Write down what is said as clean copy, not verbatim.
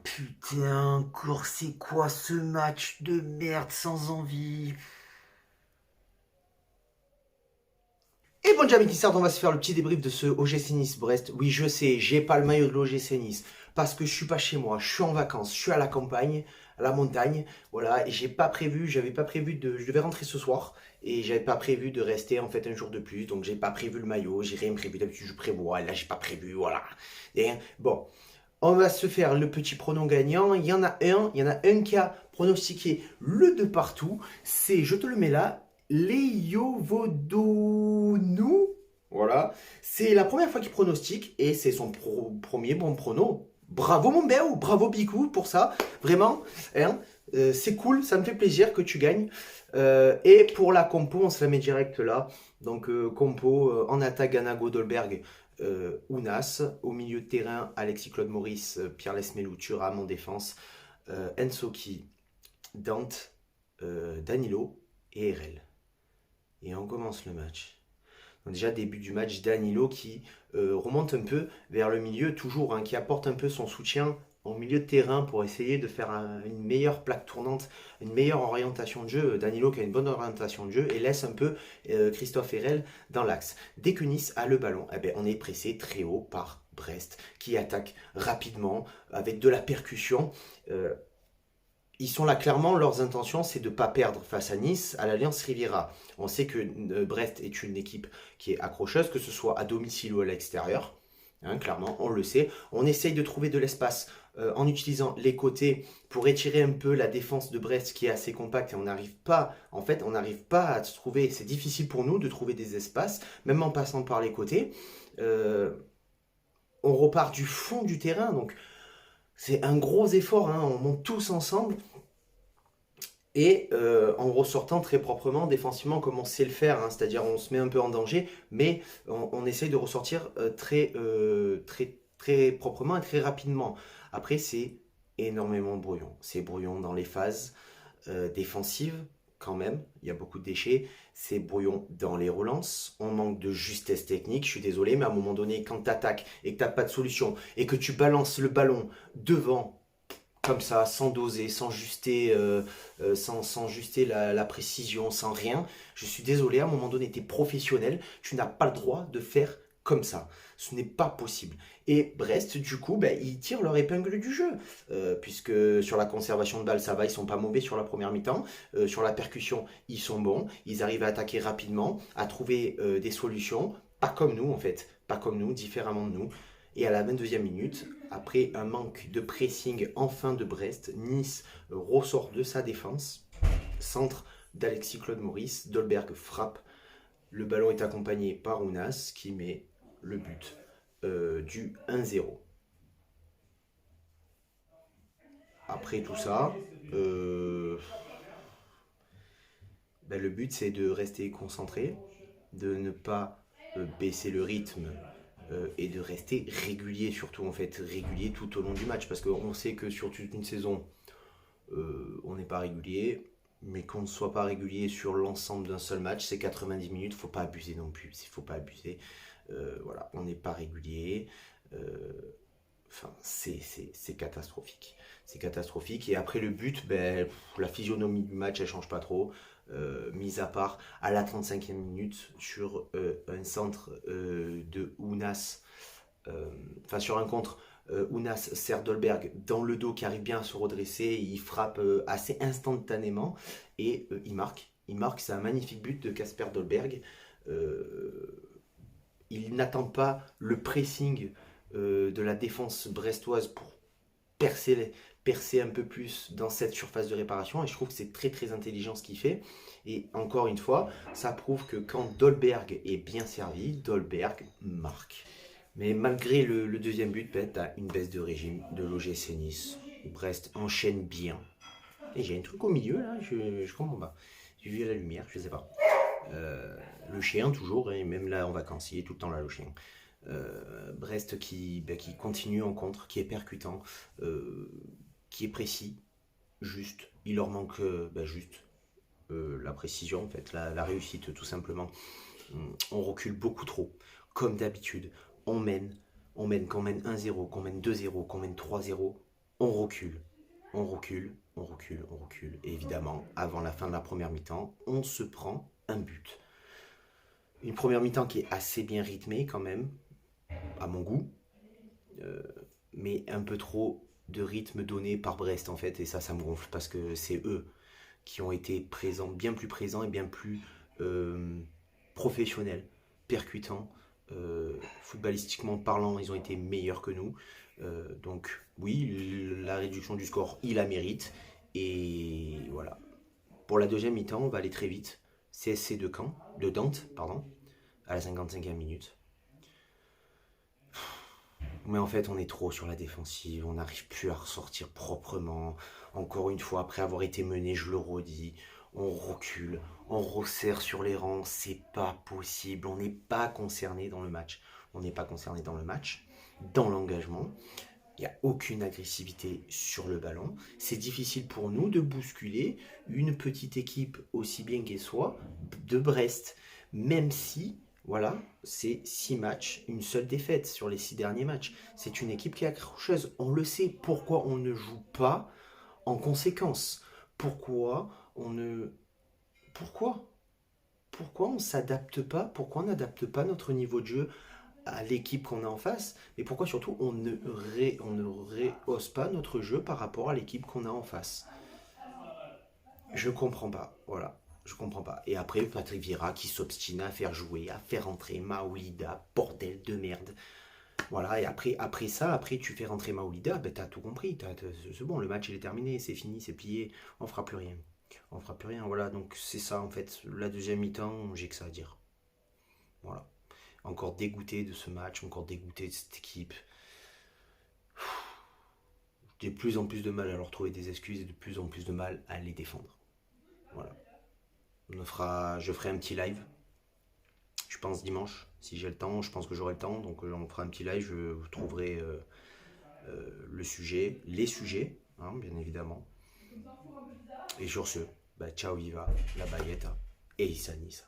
Putain, encore c'est quoi ce match de merde sans envie? Et bon, Jamie Kissart, on va se faire le petit débrief de ce OGC Nice-Brest. Oui, je sais, j'ai pas le maillot de l'OGC Nice parce que je suis pas chez moi, je suis en vacances, je suis à la campagne, à la montagne, voilà, et j'avais pas prévu je devais rentrer ce soir et j'avais pas prévu de rester en fait un jour de plus, donc j'ai pas prévu le maillot, j'ai rien prévu, d'habitude je prévois, là j'ai pas prévu, voilà. Et bon, on va se faire le petit pronom gagnant. Il y en a un qui a pronostiqué le de partout. C'est, je te le mets là, Léo Vodounou. Voilà. C'est la première fois qu'il pronostique et c'est son premier bon prono. Bravo mon béo, bravo Bicou pour ça. Vraiment, hein, c'est cool, ça me fait plaisir que tu gagnes. Et pour la compo, on se la met direct là. Donc compo en attaque Ganago Dolberg. Ounas, au milieu de terrain, Alexis Claude Maurice, Pierre Lesmelou, Thuram en défense, Ensoki, Dante, Danilo et RL. Et on commence le match. Donc déjà, début du match, Danilo qui remonte un peu vers le milieu, toujours, hein, qui apporte un peu son soutien en milieu de terrain pour essayer de faire une meilleure plaque tournante, une meilleure orientation de jeu. Danilo qui a une bonne orientation de jeu et laisse un peu Christophe Herrel dans l'axe. Dès que Nice a le ballon, eh ben, on est pressé très haut par Brest qui attaque rapidement avec de la percussion. Ils sont là clairement, leurs intentions c'est de ne pas perdre face à Nice à l'Alliance Riviera. On sait que Brest est une équipe qui est accrocheuse, que ce soit à domicile ou à l'extérieur. Hein, clairement, on le sait. On essaye de trouver de l'espace en utilisant les côtés pour étirer un peu la défense de Brest qui est assez compacte et on n'arrive pas, en fait, on n'arrive pas à se trouver, c'est difficile pour nous de trouver des espaces, même en passant par les côtés. On repart du fond du terrain, donc c'est un gros effort, hein, on monte tous ensemble. Et en ressortant très proprement, défensivement, comme on sait le faire, hein, c'est-à-dire on se met un peu en danger, mais on essaye de ressortir très proprement et très rapidement. Après, c'est énormément brouillon. C'est brouillon dans les phases défensives, quand même, il y a beaucoup de déchets. C'est brouillon dans les relances, on manque de justesse technique, je suis désolé, mais à un moment donné, quand tu attaques et que tu n'as pas de solution, et que tu balances le ballon devant comme ça, sans doser, sans juster la précision, sans rien. Je suis désolé, à un moment donné, tu es professionnel, tu n'as pas le droit de faire comme ça. Ce n'est pas possible. Et Brest, du coup, ben, ils tirent leur épingle du jeu. Puisque sur la conservation de balles, ça va, ils sont pas mauvais sur la première mi-temps. Sur la percussion, ils sont bons. Ils arrivent à attaquer rapidement, à trouver des solutions. Pas comme nous, en fait. Pas comme nous, différemment de nous. Et à la 22e minute, après un manque de pressing enfin de Brest, Nice ressort de sa défense. Centre d'Alexis Claude Maurice, Dolberg frappe. Le ballon est accompagné par Ounas qui met le but du 1-0. Après tout ça, ben le but c'est de rester concentré, de ne pas baisser le rythme et de rester régulier, surtout en fait régulier tout au long du match, parce qu'on sait que sur toute une saison on n'est pas régulier, mais qu'on ne soit pas régulier sur l'ensemble d'un seul match, c'est 90 minutes, faut pas abuser non plus, il faut pas abuser. Voilà, on n'est pas régulier. Enfin, c'est catastrophique. C'est catastrophique. Et après le but, ben, la physionomie du match, elle change pas trop. Mis à part à la 35e minute sur un centre de Ounas, enfin sur un contre, Ounas sert Dolberg dans le dos qui arrive bien à se redresser, il frappe assez instantanément et il marque. Il marque, c'est un magnifique but de Kasper Dolberg. Il n'attend pas le pressing de la défense brestoise pour percer un peu plus dans cette surface de réparation et je trouve que c'est très très intelligent ce qu'il fait et encore une fois ça prouve que quand Dolberg est bien servi, Dolberg marque. Mais malgré le deuxième but, ben, tu as une baisse de régime de l'OGC Nice. Brest enchaîne bien. Et j'ai un truc au milieu là, je comprends pas. J'ai vu la lumière, je sais pas. Le chien toujours, et même là en vacances, il est tout le temps là le chien. Brest qui continue en contre, qui est percutant, qui est précis, juste. Il leur manque juste la précision, en fait, la réussite, tout simplement. On recule beaucoup trop. Comme d'habitude, qu'on mène 1-0, qu'on mène 2-0, qu'on mène 3-0, on recule. On recule, on recule, on recule. Et évidemment, avant la fin de la première mi-temps, on se prend un but. Une première mi-temps qui est assez bien rythmée quand même, à mon goût, mais un peu trop de rythme donné par Brest en fait, et ça me gonfle parce que c'est eux qui ont été présents, bien plus présents et bien plus euh, professionnels, percutants, footballistiquement parlant, ils ont été meilleurs que nous. Donc oui, la réduction du score, il la mérite. Et voilà. Pour la deuxième mi-temps, on va aller très vite. CSC de Dante, pardon, à la 55e minute. Mais en fait, on est trop sur la défensive, on n'arrive plus à ressortir proprement. Encore une fois, après avoir été mené, je le redis, on recule, on resserre sur les rangs, c'est pas possible, on n'est pas concerné dans le match. On n'est pas concerné dans le match, dans l'engagement. Il n'y a aucune agressivité sur le ballon. C'est difficile pour nous de bousculer une petite équipe, aussi bien qu'elle soit, de Brest. Même si, voilà, c'est 6 matchs, une seule défaite sur les 6 derniers matchs. C'est une équipe qui est accrocheuse. On le sait. Pourquoi on ne joue pas en conséquence? Pourquoi on ne... Pourquoi Pourquoi on s'adapte pas? Pourquoi on n'adapte pas notre niveau de jeu à l'équipe qu'on a en face, mais pourquoi surtout on ne rehausse pas notre jeu par rapport à l'équipe qu'on a en face? Je comprends pas, voilà. Je comprends pas. Et après, Patrick Vieira qui s'obstine à faire jouer, à faire entrer Maoulida, bordel de merde. Voilà, et après ça, après tu fais rentrer Maoulida, ben t'as tout compris. C'est bon, le match il est terminé, c'est fini, c'est plié, on fera plus rien. On fera plus rien, voilà. Donc c'est ça en fait. La deuxième mi-temps, j'ai que ça à dire. Voilà. Encore dégoûté de ce match, encore dégoûté de cette équipe. J'ai de plus en plus de mal à leur trouver des excuses et de plus en plus de mal à les défendre. Voilà. Je ferai un petit live, je pense dimanche, si j'ai le temps. Je pense que j'aurai le temps, donc on fera un petit live. Vous trouverez le sujet, les sujets, hein, bien évidemment. Et sur ce, bah, ciao Viva, la baguette et Issa Nissa.